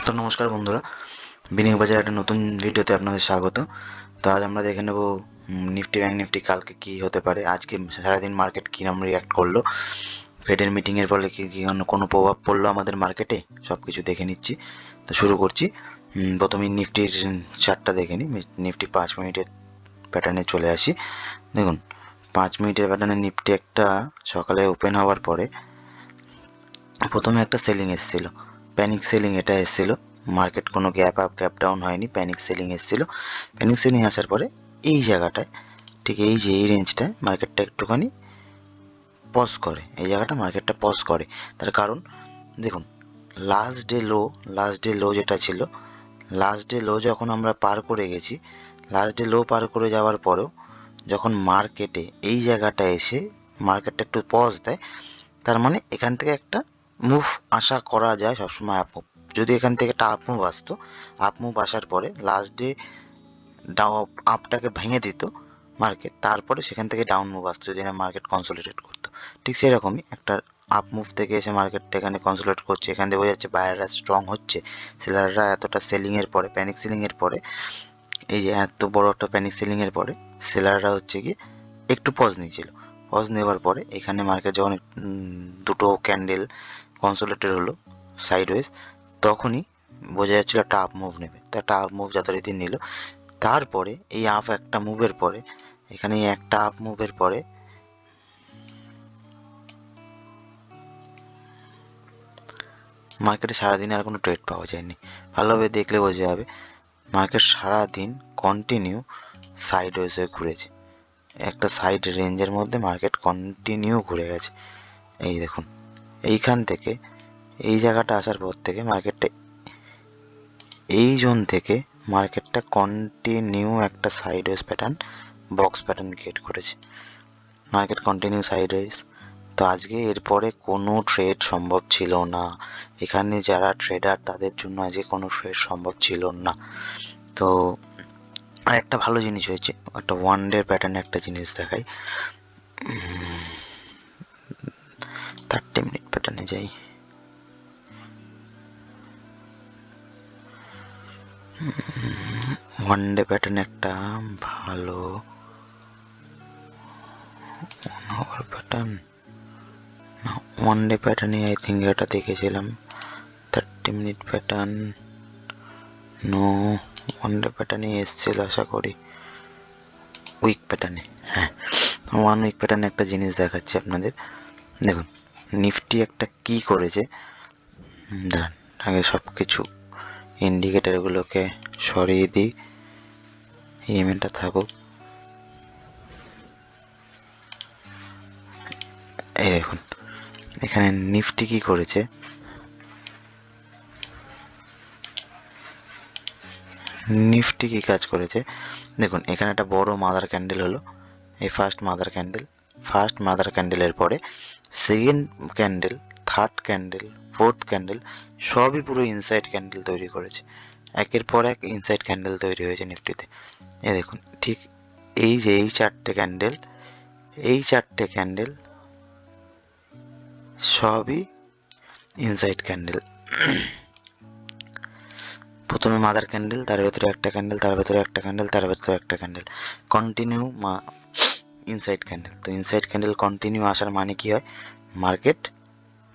তো নমস্কার বন্ধুরা, বিনিয়োগ বাজারের একটা নতুন ভিডিওতে আপনাদের স্বাগত। তো আজ আমরা দেখে নেব নিফটি ব্যাংক নিফটি কালকে কি হতে পারে, আজকে সারাদিন মার্কেট কীরকম রিয়াক্ট করলো, ফেডের মিটিংয়ের ফলে কি কি কোনো প্রভাব পড়লো আমাদের মার্কেটে, সব কিছু দেখে নিচ্ছি। তো শুরু করছি। প্রথমেই নিফটির চার্টটা দেখে নিই। নিফটি 5 মিনিটের প্যাটার্নে চলে আসি। দেখুন 5 মিনিটের প্যাটার্নে নিফটি একটা সকালে ওপেন হওয়ার পরে প্রথমে একটা সেলিং এসেছিলো, প্যানিক সেলিং এটা এসেছিলো। মার্কেট কোনো গ্যাপ আপ গ্যাপ ডাউন হয়নি, প্যানিক সেলিং এসেছিলো। প্যানিক সেলিং আসার পরে এই জায়গাটায়, ঠিক এই যে এই রেঞ্জটায় মার্কেটটা একটুখানি পজ করে, এই জায়গাটা মার্কেটটা পজ করে। তার কারণ দেখুন লাস্ট ডে লো যেটা ছিল, লাস্ট ডে লো যখন আমরা পার করে গেছি, লাস্ট ডে লো পার করে যাওয়ার পরেও যখন মার্কেটে এই জায়গাটা এসে মার্কেটটা একটু পজ দেয়, তার মানে এখান থেকে একটা মুভ আশা করা যায় সবসময়, আপ মুভ। যদি এখান থেকে একটা আপ মুভ আসতো, আপ মুভ আসার পরে লাস্ট ডে আপটাকে ভেঙে দিত মার্কেট, তারপরে সেখান থেকে ডাউন মুভ আসতো যদি না মার্কেট কনসোলিডেট করতো। ঠিক সেরকমই একটা আপ মুভ থেকে এসে মার্কেটটা এখানে কনসোলিডেট করছে, এখান থেকে বোঝা যাচ্ছে বায়াররা স্ট্রং হচ্ছে। সেলাররা এতটা সেলিংয়ের পরে, প্যানিক সেলিংয়ের পরে, এই যে এত বড় একটা প্যানিক সেলিংয়ের পরে সেলাররা হচ্ছে কি একটু পজ নিয়েছিল। পজ নেওয়ার পরে এখানে মার্কেট যখন দুটো ক্যান্ডেল কনসোলিডেটেড হলো সাইডওয়েজ, তখনই বোঝা যাচ্ছিল একটা আপ মুভ নেবে। তো একটা আপ মুভ যথারীতি নিল। তারপরে এই আপ একটা মুভের পরে, এখানে একটা আপ মুভের পরে মার্কেটে সারাদিন আর কোনো ট্রেড পাওয়া যায়নি। ভালোভাবে দেখলে বোঝা যাবে মার্কেট সারাদিন কন্টিনিউ সাইডওয়েজ হয়ে ঘুরেছে, একটা সাইড রেঞ্জের মধ্যে মার্কেট কন্টিনিউ ঘুরে গেছে। এই দেখুন এইখান থেকে এই জায়গাটা আসার পর থেকে মার্কেটটা এই জোন থেকে মার্কেটটা কন্টিনিউ একটা sideways pattern, box pattern create করেছে। Market continue sideways. তো আজকে এরপরে কোনো ট্রেড সম্ভব ছিল না, এখানে যারা ট্রেডার তাদের জন্য আজকে কোনো ট্রেড সম্ভব ছিল না। তো আর একটা ভালো জিনিস হয়েছে, একটা ওয়ান ডে প্যাটার্নে একটা জিনিস দেখাই। 30 মিনিট প্যাটার্নে যাই। ওয়ান ডে প্যাটার্ন একটা ভালো প্যাটার্ন, ওয়ান ডে প্যাটার্নে আই থিঙ্ক এটা দেখেছিলাম। 30 minute pattern no, one day প্যাটার্নে এসছিল আশা করি, উইক প্যাটার্নে। হ্যাঁ, ওয়ান উইক প্যাটার্নে একটা জিনিস দেখাচ্ছি আপনাদের। দেখুন নিফটি একটা কি করেছে, দাঁড়ান আগে সব কিছু ইন্ডিকেটারগুলোকে সরিয়ে দিই, ইএমএটা থাকুক। এই দেখুন এখানে নিফটি কি করেছে, নিফটি কি কাজ করেছে দেখুন। এখানে একটা বড় মাদার ক্যান্ডেল হলো, এই ফার্স্ট মাদার ক্যান্ডেলের পরে second candle, third candle, fourth candle, সবই পুরো ইনসাইড ক্যান্ডেল তৈরি করেছে। একের পর এক ইনসাইড ক্যান্ডেল তৈরি হয়েছে নিফটিতে। এ দেখুন ঠিক এই যে এই চারটে ক্যান্ডেল সবই ইনসাইড ক্যান্ডেল। প্রথমে মাদার ক্যান্ডেল, তার ভেতরে একটা ক্যান্ডেল, তার ভেতরে একটা ক্যান্ডেল, তার ভেতরে একটা ক্যান্ডেল, কন্টিনিউ ইনসাইড ক্যান্ডেল। তো ইনসাইড ক্যান্ডেল কন্টিনিউ আসার মানে কি হয়, মার্কেট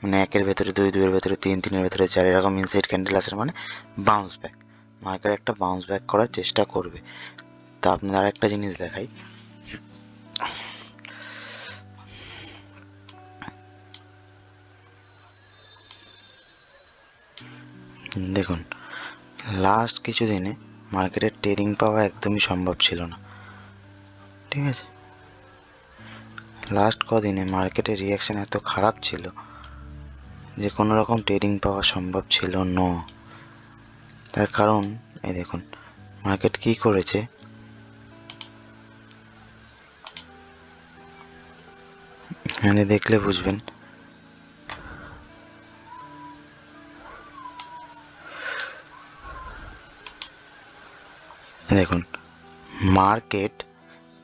মানে একের ভেতরে দুই, দুইয়ের ভেতরে তিন, তিনের ভেতরে চার, এরকম ইনসাইড ক্যান্ডেল আসার মানে বাউন্স ব্যাক, মার্কেট একটা বাউন্স ব্যাক করার চেষ্টা করবে। তা আপনার একটা জিনিস দেখাই, দেখুন লাস্ট কিছু দিনে মার্কেটের ট্রেডিং পাওয়া একদমই সম্ভব ছিল না, ঠিক আছে। লাস্ট কদিনে মার্কেটের রিয়াকশান এত খারাপ ছিল যে কোনো রকম ট্রেডিং পাওয়া সম্ভব ছিল না। তার কারণ এই দেখুন মার্কেট কি করেছে, এখানে দেখলে বুঝবেন। দেখুন মার্কেট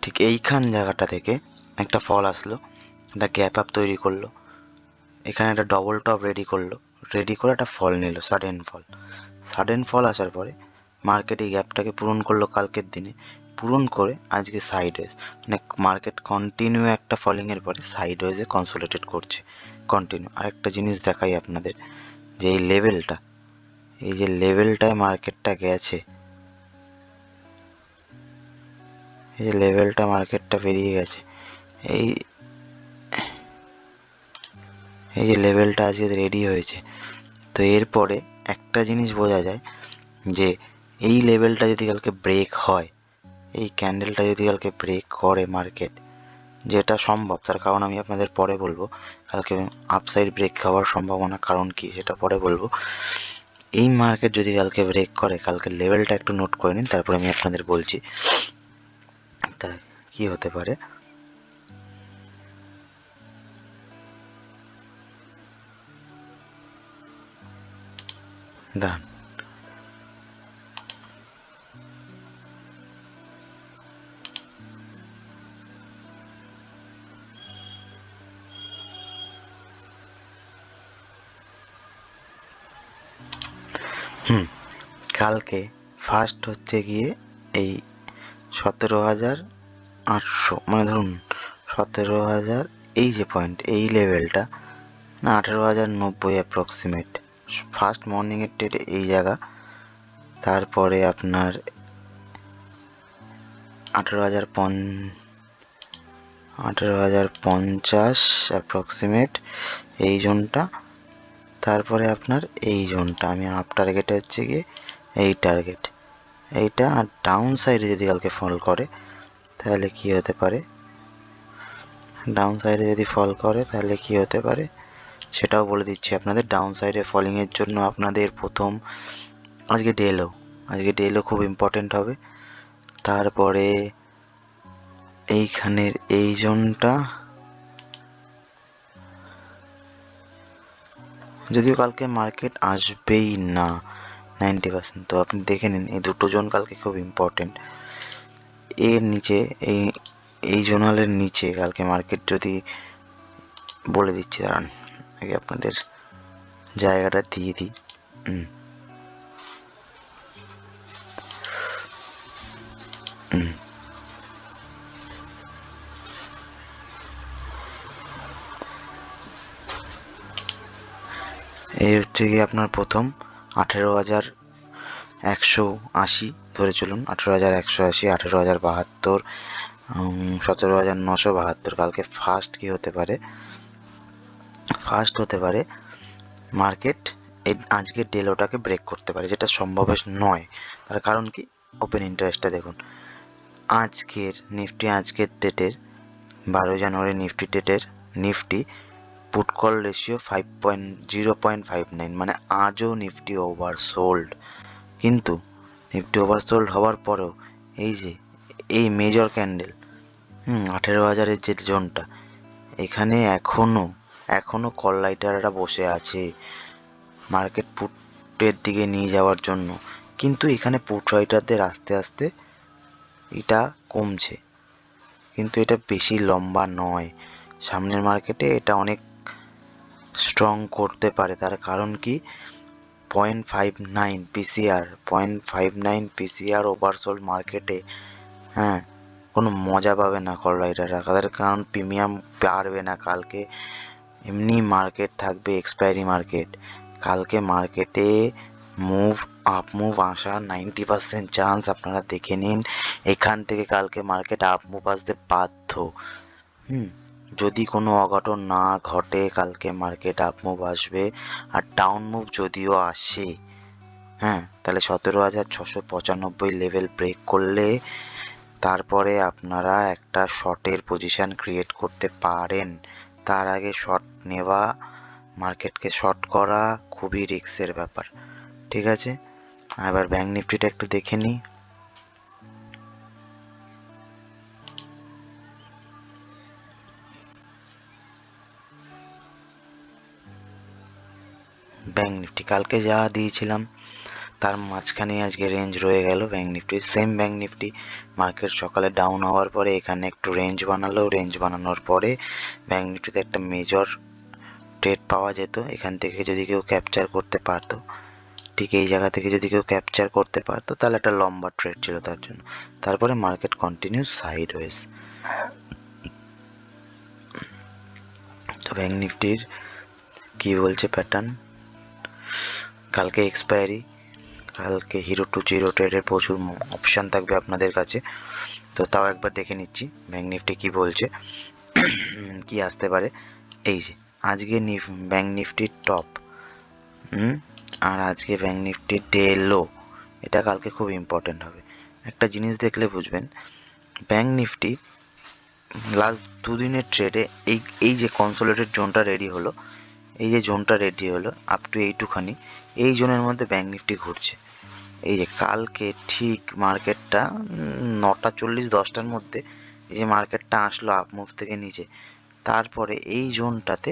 ঠিক এইখান জায়গাটা থেকে একটা ফল আসলো, একটা গ্যাপ আপ তৈরি করলো, এখানে একটা ডবল টপ রেডি করে একটা ফল নিল, সাডেন ফল। সাডেন ফল আসার পরে মার্কেট এই গ্যাপটাকে পূরণ করলো কালকের দিনে, পূরণ করে আজকে সাইডওয়েজ, মানে মার্কেট কন্টিনিউ একটা ফলিংয়ের পরে সাইডওয়েজে কনসোলিডেট করছে কন্টিনিউ। আরেকটা জিনিস দেখাই আপনাদের, যে এই লেভেলটা, এই যে লেভেলটায় মার্কেটটা গেছে, এই যে লেভেলটা মার্কেটটা পেরিয়ে গেছে, এই এই যে লেভেলটা আজকে রেডি হয়েছে। তো এরপরে একটা জিনিস বোঝা যায় যে এই লেভেলটা যদি কালকে ব্রেক হয়, এই ক্যান্ডেলটা যদি কালকে ব্রেক করে মার্কেট, যেটা সম্ভব, তার কারণ আমি আপনাদের পরে বলবো, কালকে আপসাইড ব্রেক খাওয়ার সম্ভাবনা কারণ কি সেটা পরে বলবো। এই মার্কেট যদি কালকে ব্রেক করে, কালকে লেভেলটা একটু নোট করে নিন, তারপরে আমি আপনাদের বলছি তা কি হতে পারে। দাঁড়ান, কালকে ফার্স্ট হচ্ছে গিয়ে এই 17,800, মানে ধরুন 17,000, এই যে পয়েন্ট, এই লেভেলটা না 18,090 অ্যাপ্রক্সিমেট ফার্স্ট মর্নিংয়ের ট্রেডে এই জায়গা। তারপরে আপনার 18,050 অ্যাপ্রক্সিমেট এই জোনটা। তারপরে আপনার এই জোনটা, আমি আপ টার্গেটে হচ্ছে গিয়ে এই টার্গেট, এইটা। আর ডাউন সাইডে যদি কালকে ফল করে তাহলে কি হতে পারে, ডাউন সাইডে যদি ফল করে তাহলে কি হতে পারে সেটাও বলে দিচ্ছি আপনাদের। ডাউন সাইডে ফলিংয়ের জন্য আপনাদের প্রথম আজকে ডেলো খুব ইম্পর্টেন্ট হবে। তারপরে এইখানের এই জোনটা, যদিও কালকে মার্কেট আসবেই না 90%, তো আপনি দেখে নিন এই দুটো জোন কালকে খুব ইম্পর্টেন্ট। এর নিচে এই জোনালের নিচে কালকে মার্কেট যদি, বলে দিচ্ছি দাঁড়ান আগে আপনাদের জায়গাটা দিয়ে দিই। এই হচ্ছে গিয়ে আপনার প্রথম 18,180 ধরে চলুন, 18,180, 18,072, 17,972। কালকে ফার্স্ট কি হতে পারে, ফার্স্ট হতে পারে মার্কেট এই আজকের ডেলোটাকে ব্রেক করতে পারে, যেটা সম্ভব নয়। তার কারণ কি, ওপেন ইন্টারেস্টটা দেখুন, আজকের নিফটি, আজকের ডেটের 12 জানুয়ারি নিফটি ডেটের নিফটি পুট কল রেশিও 0.59, মানে আজও নিফটি ওভারসোল্ড। কিন্তু নিফটি ওভারসোল্ড হওয়ার পরেও এই যে এই মেজর ক্যান্ডেল 18,000-এর যে জোনটা, এখানে এখনো কল রাইটাররা বসে আছে মার্কেট পুটের দিকে নিয়ে যাওয়ার জন্য। কিন্তু এখানে পুট রাইটারদের আস্তে আস্তে এটা কমছে, কিন্তু এটা বেশি লম্বা নয়। সামনের মার্কেটে এটা অনেক স্ট্রং করতে পারে। তার কারণ কি, 0.59 পিসিআর, 0.59 পিসিআর ওভারসোল্ড মার্কেটে কোনো মজা পাবে না কল রাইটাররা, তাদের কারণ প্রিমিয়াম পারবে না। কালকে এমনি মার্কেট থাকবে এক্সপায়ারি মার্কেট, কালকে মার্কেটে আপ মুভ আসার 90% চান্স আপনারা দেখে নিন। এখান থেকে কালকে মার্কেট আপ মুভ আসতে বাধ্য। যদি কোনো অঘটন না ঘটে কালকে মার্কেট আপ মুভ আসবে। আর ডাউন মুভ যদিও আসে, তাহলে 17,695 লেভেল ব্রেক করলে তারপরে আপনারা একটা শর্টের পজিশন ক্রিয়েট করতে পারেন। তার আগে শর্ট নেওয়া, মার্কেটকে শর্ট করা খুবই রিস্কের ব্যাপার, ঠিক আছে। এবার ব্যাঙ্ক নিফটিটা একটু দেখে নিই। ব্যাঙ্ক নিফটি কালকে যা দিয়েছিলাম তার মাঝখানে আজকে রেঞ্জ রয়ে গেল bank Nifty. Same bank Nifty market সকালে ডাউন হওয়ার পরে এখানে একটু রেঞ্জ বানালো, রেঞ্জ বানানোর পরে ব্যাঙ্ক নিফটিতে একটা মেজর ট্রেড পাওয়া যেত, এখান থেকে যদি কেউ ক্যাপচার করতে পারতো ঠিক এই জায়গা থেকে যদি কেউ ক্যাপচার করতে পারতো তাহলে একটা লম্বা ট্রেড ছিল তার জন্য। তারপরে মার্কেট কন্টিনিউ সাইডওয়েজ। তো ব্যাঙ্ক নিফটির কি বলছে প্যাটার্ন, কালকে এক্সপায়ারি, কালকে হিরো টু জিরো ট্রেডের প্রচুর অপশান থাকবে আপনাদের কাছে। তো তাও একবার দেখে নিচ্ছি ব্যাঙ্ক নিফটি কী বলছে, কি আসতে পারে। এই যে আজকে ব্যাঙ্ক নিফটির টপ, আর আজকে ব্যাঙ্ক নিফটির ডে লো, এটা কালকে খুব ইম্পর্টেন্ট হবে। একটা জিনিস দেখলে বুঝবেন, ব্যাঙ্ক নিফটি লাস্ট দুদিনের ট্রেডে এই যে কনসোলিডেটেড জোনটা রেডি হলো, এই যে জোনটা রেডি হলো আপ টু এইটুখানি, এই জোনের মধ্যে ব্যাঙ্ক নিফটি ঘুরছে। এই যে কালকে ঠিক মার্কেটটা 9:40 10টার মধ্যে এই যে মার্কেটটা আসলো আপ মুভ থেকে নিচে, তারপরে এই জোনটাতে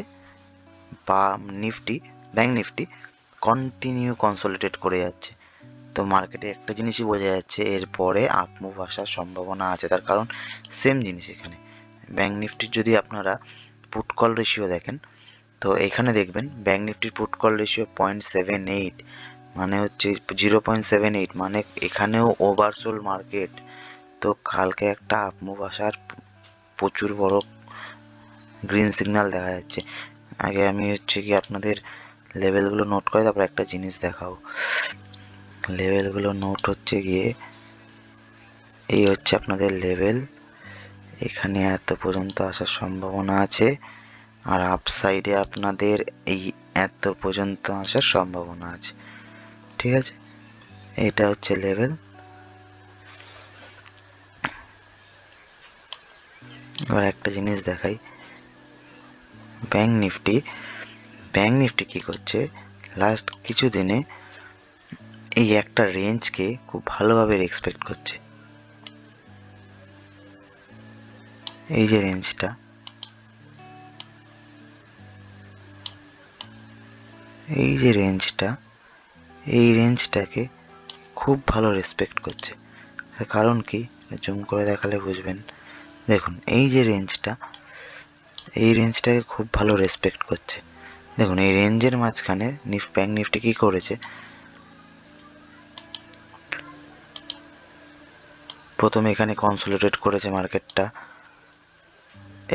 বা Nifty bank Nifty continue consolidate করে যাচ্ছে। তো মার্কেটে একটা জিনিসই বোঝা যাচ্ছে এরপরে আপ মুভ আসার সম্ভাবনা আছে, তার কারণ সেম জিনিস এখানে ব্যাঙ্ক নিফটির যদি আপনারা পুট কল রেশিও দেখেন, তো এখানে দেখবেন ব্যাঙ্ক নিফটির পুট কল রেশিও 0.78, মানে হচ্ছে 0.78, মানে এখানেও ওভারসোল মার্কেট। তো কালকে একটা আপ মুভ আসার প্রচুর বড় গ্রিন সিগন্যাল দেখা যাচ্ছে। আগে আমি হচ্ছে কি আপনাদের লেভেলগুলো নোট করে তারপর একটা জিনিস দেখাবো। লেভেলগুলো নোট হচ্ছে গিয়ে এই হচ্ছে আপনাদের লেভেল, এখানে এত পর্যন্ত আসার সম্ভাবনা আছে, আর আপসাইডে আপনাদের এই এত পর্যন্ত আসার সম্ভাবনা আছে, ঠিক আছে। এটা হচ্ছে লেভেল। এবার একটা জিনিস দেখাই, ব্যাঙ্ক নিফটি কি করছে লাস্ট কিছু দিনে, এই একটা রেঞ্জকে খুব ভালোভাবে রেসপেক্ট করছে। এই যে রেঞ্জটা, এই রেঞ্জটাকে খুব ভালো রেসপেক্ট করছে। তার কারণ কি, জুম করে দেখালে বুঝবেন। দেখুন এই যে এই রেঞ্জটাকে খুব ভালো রেসপেক্ট করছে। দেখুন এই রেঞ্জের মাঝখানে ব্যাঙ্ক নিফটি কি করেছে, প্রথমে এখানে কনসোলিডেট করেছে মার্কেটটা,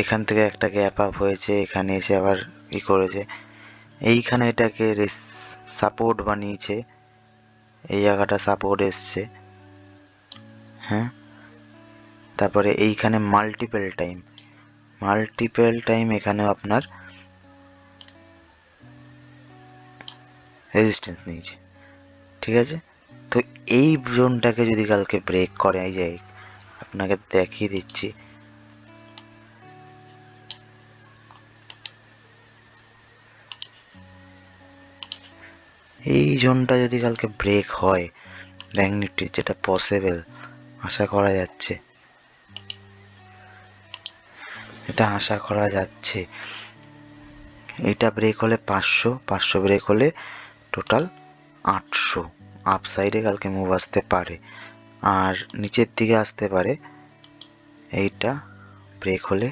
এখান থেকে একটা গ্যাপ আপ হয়েছে, এখানে এসে আবার কি করেছে, এইখানে এটাকে সাপোর্ট বানিয়েছে, এই জায়গাটা সাপোর্ট এসছে, হ্যাঁ। তারপরে এইখানে মাল্টিপল টাইম এখানে আপনার রেজিস্ট্যান্স নিয়েছে, ঠিক আছে। তো এই জোনটাকে যদি কালকে ব্রেক করে, এই যে আপনাকে দেখিয়ে দিচ্ছি, এই জোনটা যদি কালকে ব্রেক হয় ব্যাঙ্ক নিফটির, যেটা পসিবল আশা করা যাচ্ছে, এটা ব্রেক হলে 500 ব্রেক হলে টোটাল 800 আপসাইডে কালকে মুভ আসতে পারে, আর নিচের দিকে আসতে পারে। এইটা ব্রেক হলে,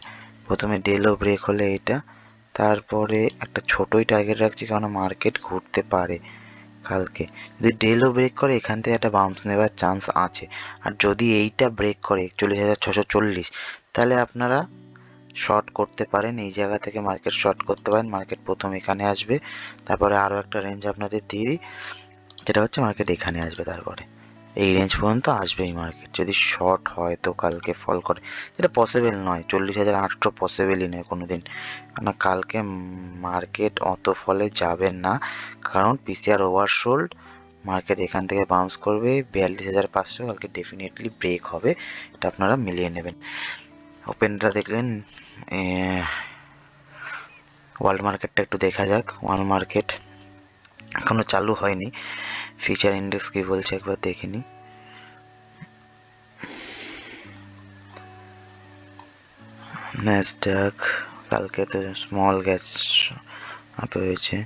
প্রথমে ডেলো ব্রেক হলে এইটা, তারপরে একটা ছোটোই টার্গেট রাখছি কারণ মার্কেট ঘুরতে পারে কালকে। যদি ডেলো ব্রেক করে এখান থেকে একটা বাউন্স নেওয়ার চান্স আছে, আর যদি এইটা ব্রেক করে 41,640, তাহলে আপনারা শর্ট করতে পারেন, এই জায়গা থেকে মার্কেট শর্ট করতে পারেন। মার্কেট প্রথম এখানে আসবে, তারপরে আরও একটা রেঞ্জ আপনাদের দিয়ে দিই, যেটা হচ্ছে মার্কেট এখানে আসবে, তারপরে এই রেঞ্জ পর্যন্ত আসবেই মার্কেট। যদি শর্ট হয় তো কালকে ফল করে, যেটা পসিবল নয়, 40,800 পসিবলই নয় কোনো দিন, কারণ কালকে মার্কেট অত ফলে যাবে না, কারণ পিসিআর ওভারসোল্ড, মার্কেট এখান থেকে বাউন্স করবে 42,500, কালকে ডেফিনেটলি ব্রেক হবে, এটা আপনারা মিলিয়ে নেবেন। ওপেনটা দেখলেন, ওয়ার্ল্ড মার্কেটটা একটু দেখা যাক। ওয়ার্ল্ড মার্কেট এখনো চালু হয়নি, ফিউচার ইন্ডেক্স কি বলছে একবার দেখে নিই। ন্যাসডাক কালকে তো স্মল গ্যাস আপ হয়েছে,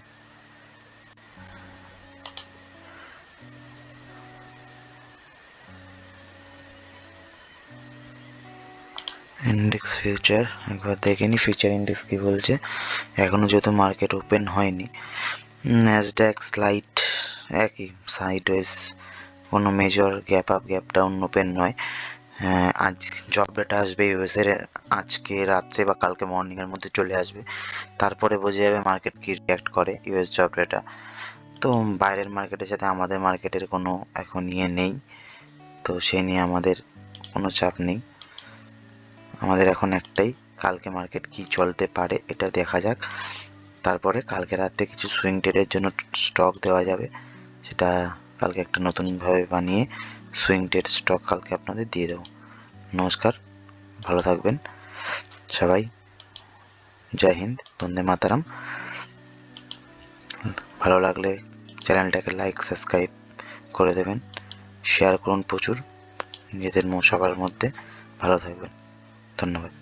ইন্ডেক্স ফিউচার একবার দেখে নিই, ফিউচার ইন্ডেক্স কি বলছে। এখনো যেহেতু মার্কেট ওপেন হয়নি, ন্যাসডাক স্লাইড একই সাইডওয়েজ, কোনো major gap up gap down open নয়। আজ জব ডেটা আসবে ইউএসের, আজকে রাত্রে বা কালকে মর্নিংয়ের মধ্যে চলে আসবে, তারপরে বোঝা যাবে মার্কেট কী রিয়াক্ট করে ইউএস জব ডেটা। তো বাইরের মার্কেটের সাথে আমাদের মার্কেটের কোনো এখন নেই, তো সেই নিয়ে আমাদের কোনো চাপ নেই। আমাদের এখন একটাই, কালকে মার্কেট কি চলতে পারে এটা দেখা যাক, তারপরে কালকে রাতে কিছু সুইং ট্রেডের জন্য স্টক দেওয়া যাবে, সেটা কালকে একটা নতুনভাবে বানিয়ে সুইং ট্রেড স্টক কালকে আপনাদের দিয়ে দেবো। নমস্কার, ভালো থাকবেন সবাই, জয় হিন্দ, বন্দে মাতারাম। ভালো লাগলে চ্যানেলটাকে লাইক সাবস্ক্রাইব করে দেবেন, শেয়ার করুন প্রচুর নিজেদের সবার মধ্যে। ভালো থাকবেন, ধন্যবাদ।